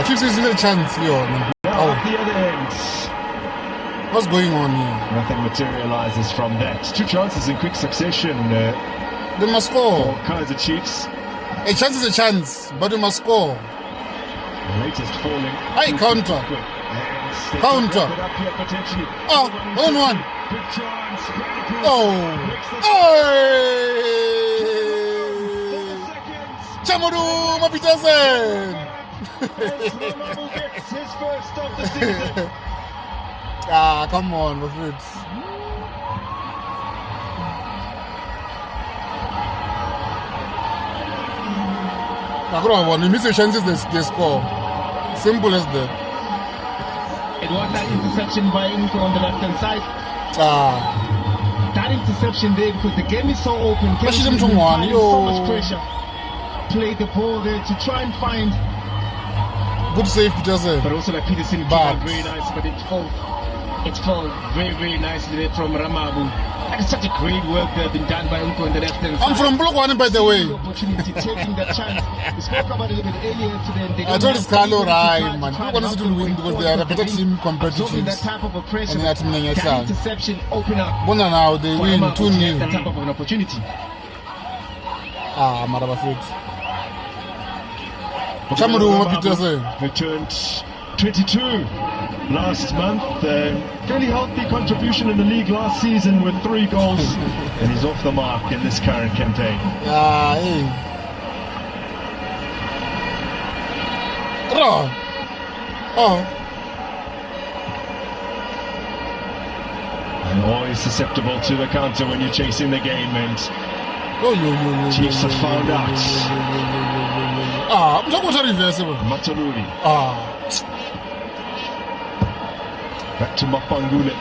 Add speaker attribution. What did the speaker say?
Speaker 1: Chiefs is a chance here.
Speaker 2: Now at the other end.
Speaker 1: What's going on here?
Speaker 2: Nothing materializes from that. 2 chances in quick succession.
Speaker 1: They must score.
Speaker 2: For Kaizer Chiefs.
Speaker 1: A chance is a chance, but they must score.
Speaker 2: The latest falling.
Speaker 1: Hey, counter. Counter. Oh, 1-1. Oh. Hey. Chamuru Mapitasen. Ah, come on, my friends. You miss your chances, they score. Simple as that.
Speaker 3: It was that interception by Inko on the left-hand side. That interception there, because the game is so open. So much pressure. Play the ball there to try and find.
Speaker 1: Good save, Peterson.
Speaker 3: But also like Peterson, very nice, but it fell very, very nicely there from Ramabu. That is such a great work that has been done by Unko on the left-hand side.
Speaker 1: I'm from Polokwane, by the way.
Speaker 3: Opportunity, taking the chance. We spoke about it a little bit earlier today.
Speaker 1: I told Carlo, right, man. Polokwane is to win because they are a better team compared to Chiefs.
Speaker 3: That type of a pressure.
Speaker 1: And that
Speaker 3: interception open up.
Speaker 1: Bona now they win 2-0.
Speaker 3: That type of an opportunity.
Speaker 1: Maraba Fit. Chamuru Peterson
Speaker 2: returned 22 last month. Fairly healthy contribution in the league last season with 3 goals, and he's off the mark in this current campaign. And always susceptible to the counter when you're chasing the game, and Chiefs have found out.
Speaker 1: I'm talking about reversible.
Speaker 2: Mataruri. Back to Mapangule.